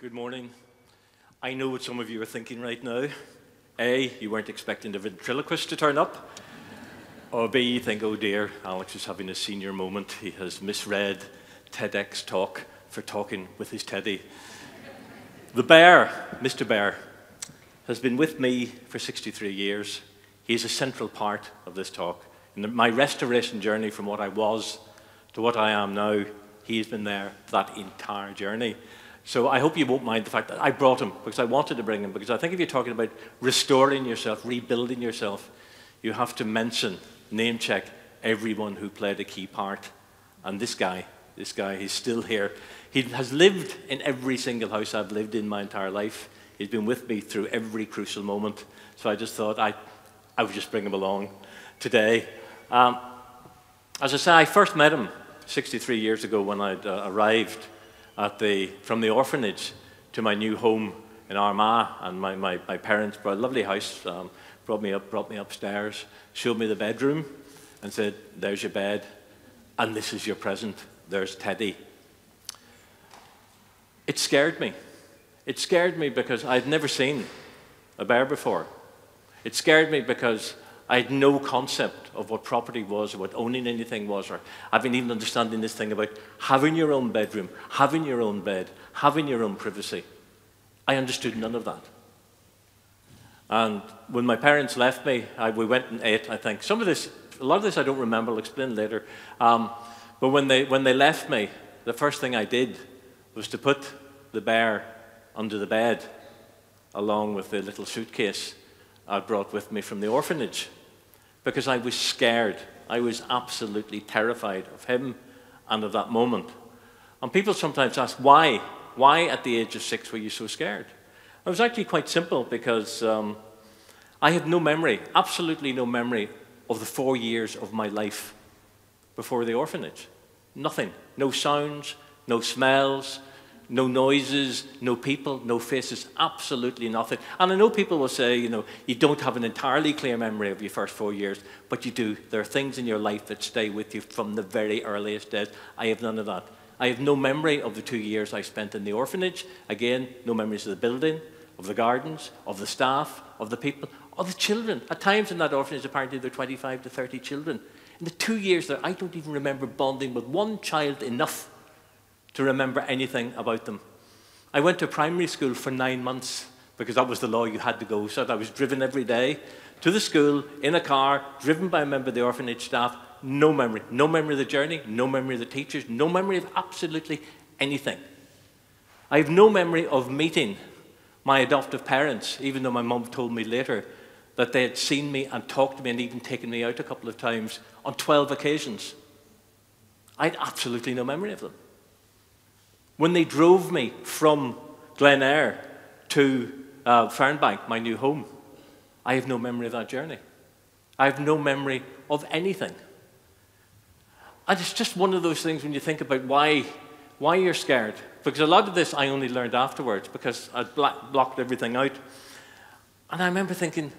Good morning. I know what some of you are thinking right now. A, you weren't expecting the ventriloquist to turn up. Or B, you think, oh dear, Alex is having a senior moment. He has misread TEDx talk for talking with his teddy. The bear, Mr. Bear, has been with me for 63 years. He is a central part of this talk. In my restoration journey from what I was to what I am now, he has been there that entire journey. So I hope you won't mind the fact that I brought him, because I wanted to bring him, because I think if you're talking about restoring yourself, rebuilding yourself, you have to mention, name check everyone who played a key part. And this guy, he's still here. He has lived in every single house I've lived in my entire life. He's been with me through every crucial moment. So I just thought I would just bring him along today. As I say, I first met him 63 years ago when I'd arrived from the orphanage to my new home in Armagh, and my parents brought a lovely house, brought me upstairs, showed me the bedroom, and said, "There's your bed, and this is your present. There's Teddy." It scared me. It scared me because I'd never seen a bear before. It scared me because I had no concept of what property was, or what owning anything was, or having even understanding this thing about having your own bedroom, having your own bed, having your own privacy. I understood none of that. And when my parents left me, we went and ate, I think. A lot of this I don't remember, I'll explain later. But when they left me, the first thing I did was to put the bear under the bed, along with the little suitcase I'd brought with me from the orphanage, because I was scared. I was absolutely terrified of him and of that moment. And people sometimes ask, why? Why at the age of 6 were you so scared? It was actually quite simple, because I had no memory, absolutely no memory of the 4 years of my life before the orphanage. Nothing. No sounds, no smells, no noises, no people, no faces, absolutely nothing. And I know people will say, you don't have an entirely clear memory of your first 4 years, but you do. There are things in your life that stay with you from the very earliest days. I have none of that. I have no memory of the 2 years I spent in the orphanage. Again, no memories of the building, of the gardens, of the staff, of the people, of the children. At times in that orphanage, apparently there are 25 to 30 children. In the 2 years there, I don't even remember bonding with one child enough to remember anything about them. I went to primary school for 9 months, because that was the law, you had to go. So I was driven every day to the school in a car, driven by a member of the orphanage staff. No memory. No memory of the journey, no memory of the teachers, no memory of absolutely anything. I have no memory of meeting my adoptive parents, even though my mum told me later that they had seen me and talked to me and even taken me out a couple of times on 12 occasions. I had absolutely no memory of them. When they drove me from Glen Eyre to Fernbank, my new home, I have no memory of that journey. I have no memory of anything. And it's just one of those things when you think about why you're scared. Because a lot of this I only learned afterwards, because I'd blocked everything out. And I remember thinking,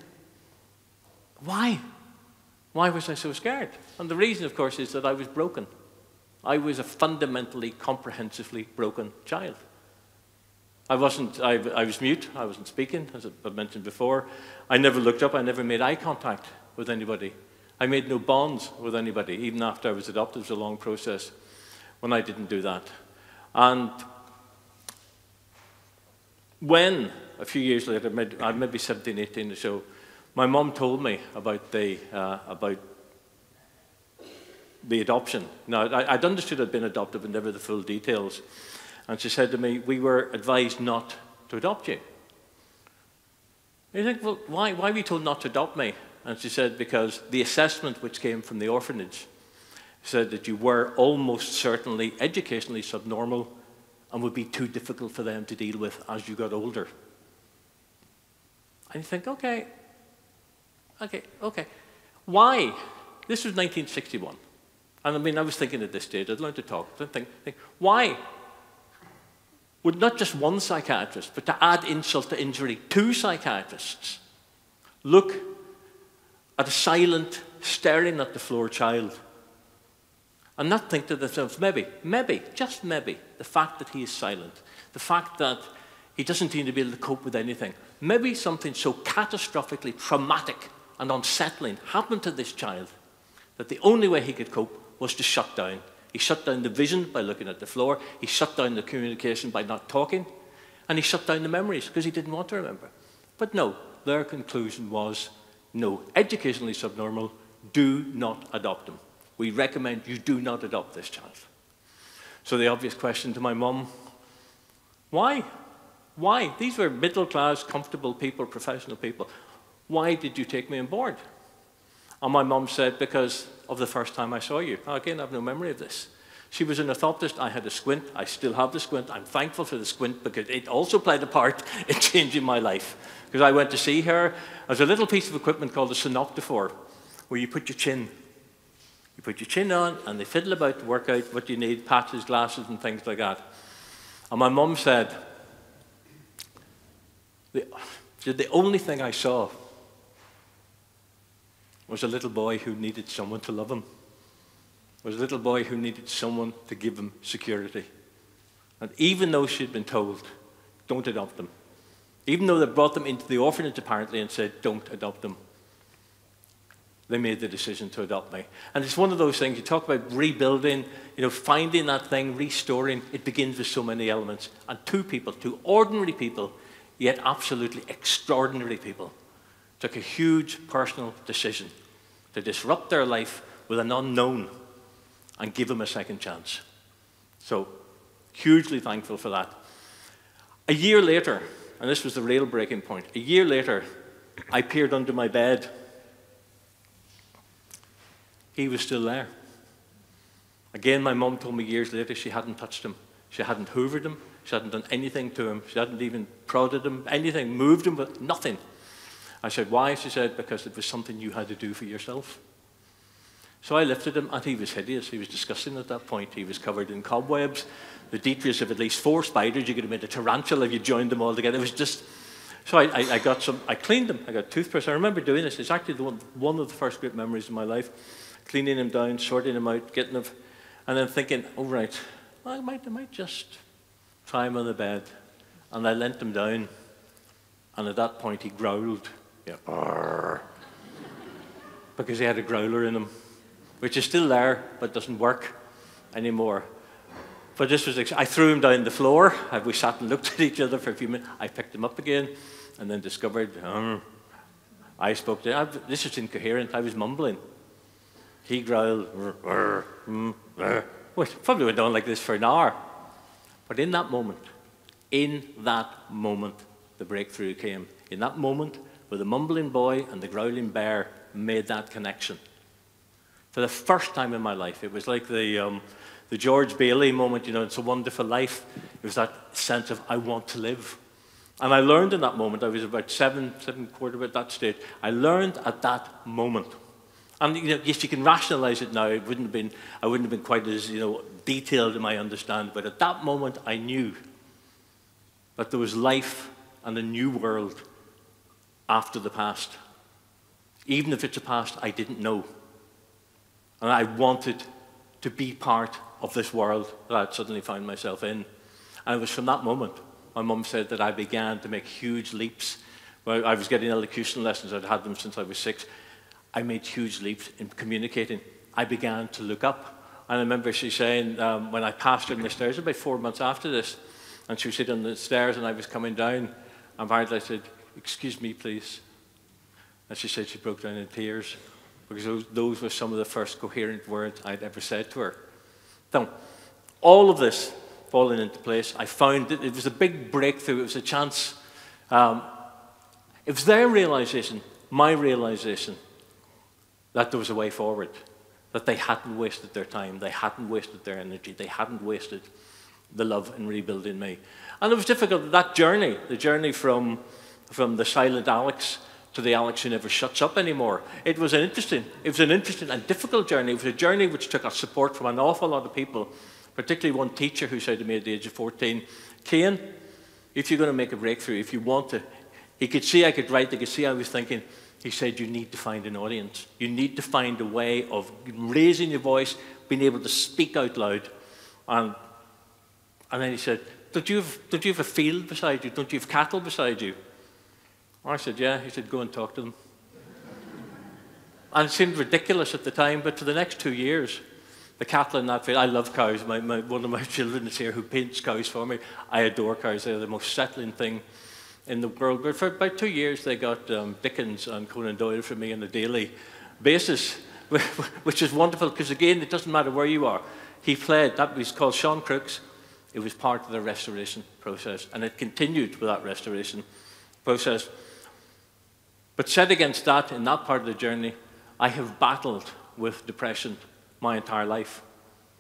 why? Why was I so scared? And the reason, of course, is that I was broken. I was a fundamentally, comprehensively broken child. I was mute, I wasn't speaking, as I've mentioned before. I never looked up, I never made eye contact with anybody. I made no bonds with anybody, even after I was adopted. It was a long process when I didn't do that. And when, a few years later, I'm maybe 17, 18 or so, my mum told me about the adoption. Now, I'd understood I'd been adopted, but never the full details. And she said to me, we were advised not to adopt you. And you think, well, why were you told not to adopt me? And she said, because the assessment which came from the orphanage said that you were almost certainly educationally subnormal and would be too difficult for them to deal with as you got older. And you think, okay. Why? This was 1961. And I mean, I was thinking at this stage, I'd learned to talk. So think, why would not just one psychiatrist, but to add insult to injury, 2 psychiatrists look at a silent, staring at the floor child and not think to themselves, maybe, just maybe, the fact that he is silent, the fact that He doesn't seem to be able to cope with anything. Maybe something so catastrophically traumatic and unsettling happened to this child that the only way he could cope was to shut down. He shut down the vision by looking at the floor. He shut down the communication by not talking. And he shut down the memories because he didn't want to remember. But no, their conclusion was, no, educationally subnormal, do not adopt him. We recommend you do not adopt this child. So the obvious question to my mum, why? Why? These were middle-class, comfortable people, professional people. Why did you take me on board? And my mum said, because of the first time I saw you. Again, I have no memory of this. She was an orthoptist. I had a squint. I still have the squint. I'm thankful for the squint because it also played a part in changing my life. Because I went to see her. There's a little piece of equipment called a synoptophore, where you put your chin. You put your chin on, and they fiddle about to work out what you need, patches, glasses, and things like that. And my mum said, the only thing I saw was a little boy who needed someone to love him. Was a little boy who needed someone to give him security. And even though she'd been told, don't adopt them, even though they brought them into the orphanage apparently and said, don't adopt them, they made the decision to adopt me. And it's one of those things, you talk about rebuilding, finding that thing, restoring, it begins with so many elements. And two ordinary people, yet absolutely extraordinary people, took a huge personal decision to disrupt their life with an unknown and give him a second chance. So, hugely thankful for that. A year later, and this was the real breaking point, a year later, I peered under my bed. He was still there. Again, my mum told me years later she hadn't touched him. She hadn't hoovered him. She hadn't done anything to him. She hadn't even prodded him, anything, moved him, but nothing. I said, why? She said, because it was something you had to do for yourself. So I lifted him, and he was hideous. He was disgusting at that point. He was covered in cobwebs, the detritus of at least 4 spiders. You could have made a tarantula if you joined them all together. It was just... So I cleaned him. I got toothbrush. I remember doing this. It's actually one of the first great memories of my life. Cleaning him down, sorting him out, getting him... And then thinking, oh, right, I might just try him on the bed. And I leant him down. And at that point, he growled. Yeah, "Arr," because he had a growler in him, which is still there, but doesn't work anymore. But this was, I threw him down the floor. We sat and looked at each other for a few minutes. I picked him up again and then discovered, I spoke to him. This was incoherent. I was mumbling. He growled, which probably went on like this for an hour. But in that moment, the breakthrough came. In that moment, where the mumbling boy and the growling bear made that connection. For the first time in my life, it was like the George Bailey moment, It's a Wonderful Life. It was that sense of, I want to live. And I learned in that moment, I was about seven quarter at that stage, I learned at that moment. And yes, you can rationalize it now. I wouldn't have been quite as detailed in my understanding, but at that moment I knew that there was life and a new world after the past. Even if it's a past I didn't know. And I wanted to be part of this world that I'd suddenly found myself in. And it was from that moment, my mum said, that I began to make huge leaps. Well, I was getting elocution lessons. I'd had them since I was 6. I made huge leaps in communicating. I began to look up. And I remember she saying, when I passed her on the stairs, about 4 months after this, and she was sitting on the stairs and I was coming down, and finally I said, excuse me, please. And she said she broke down in tears, because those were some of the first coherent words I'd ever said to her. Now, all of this falling into place, I found that it was a big breakthrough. It was a chance. It was their realization, my realization, that there was a way forward, that they hadn't wasted their time, they hadn't wasted their energy, they hadn't wasted the love in rebuilding me. And it was difficult, that journey, the journey from the silent Alex to the Alex who never shuts up anymore. It was an interesting and difficult journey. It was a journey which took us support from an awful lot of people, particularly one teacher who said to me at the age of 14, Kane, if you're going to make a breakthrough, if you want to, he could see I could write, he could see I was thinking, he said, you need to find an audience. You need to find a way of raising your voice, being able to speak out loud. And then he said, don't you have a field beside you? Don't you have cattle beside you? I said, yeah. He said, go and talk to them. And it seemed ridiculous at the time, but for the next 2 years, the cattle in that field, I love cows. One of my children is here who paints cows for me. I adore cows. They're the most settling thing in the world. But for about 2 years, they got Dickens and Conan Doyle for me on a daily basis, which is wonderful because, again, it doesn't matter where you are. He fled. That was called Sean Crooks. It was part of the restoration process, and it continued with that restoration process. But set against that, in that part of the journey, I have battled with depression my entire life.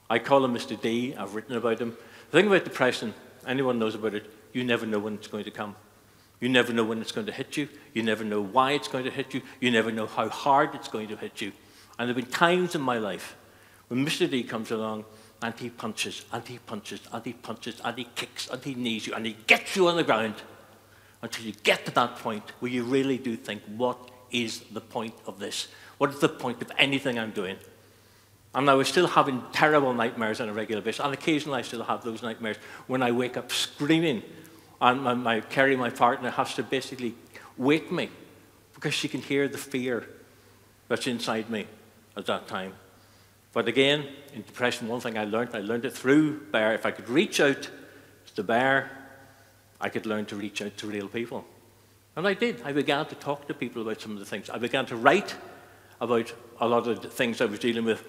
I call him Mr. D. I've written about him. The thing about depression, anyone knows about it, you never know when it's going to come. You never know when it's going to hit you. You never know why it's going to hit you. You never know how hard it's going to hit you. And there have been times in my life when Mr. D comes along and he punches, and he punches, and he punches, and he kicks, and he knees you, and he gets you on the ground until you get to that point where you really do think, what is the point of this? What is the point of anything I'm doing? And I was still having terrible nightmares on a regular basis, and occasionally I still have those nightmares when I wake up screaming, and Kerry, my partner, has to basically wake me because she can hear the fear that's inside me at that time. But again, in depression, one thing I learned it through Bear. If I could reach out to Bear, I could learn to reach out to real people. And I did. I began to talk to people about some of the things. I began to write about a lot of the things I was dealing with.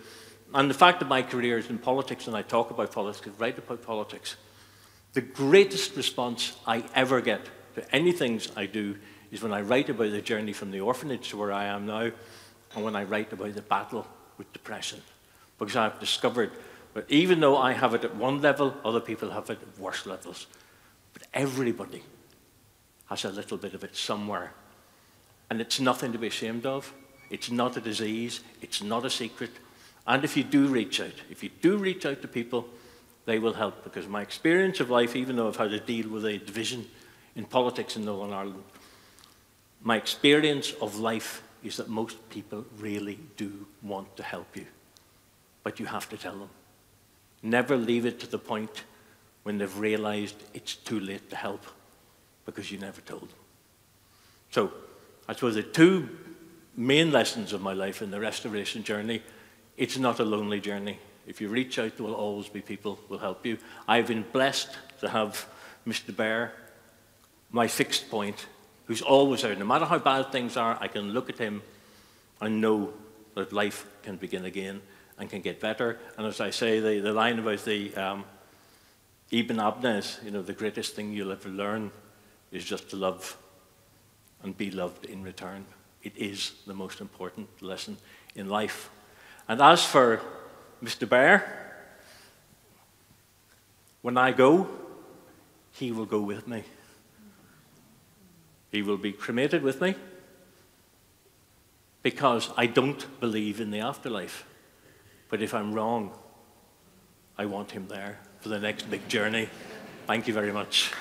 And the fact that my career is in politics and I talk about politics, I write about politics, the greatest response I ever get to any things I do is when I write about the journey from the orphanage to where I am now, and when I write about the battle with depression. Because I've discovered that even though I have it at one level, other people have it at worse levels. But everybody has a little bit of it somewhere. And it's nothing to be ashamed of. It's not a disease. It's not a secret. And if you do reach out to people, they will help. Because my experience of life, even though I've had to deal with a division in politics in Northern Ireland, my experience of life is that most people really do want to help you. But you have to tell them. Never leave it to the point when they've realized it's too late to help because you never told them. So, I suppose the two main lessons of my life in the restoration journey, it's not a lonely journey. If you reach out, there will always be people who will help you. I've been blessed to have Mr. Bear, my fixed point, who's always there. No matter how bad things are, I can look at him and know that life can begin again and can get better. And as I say, the line about the Ibn Abnes, the greatest thing you'll ever learn is just to love and be loved in return. It is the most important lesson in life. And as for Mr. Bear, when I go, he will go with me. He will be cremated with me because I don't believe in the afterlife. But if I'm wrong, I want him there for the next big journey. Thank you very much.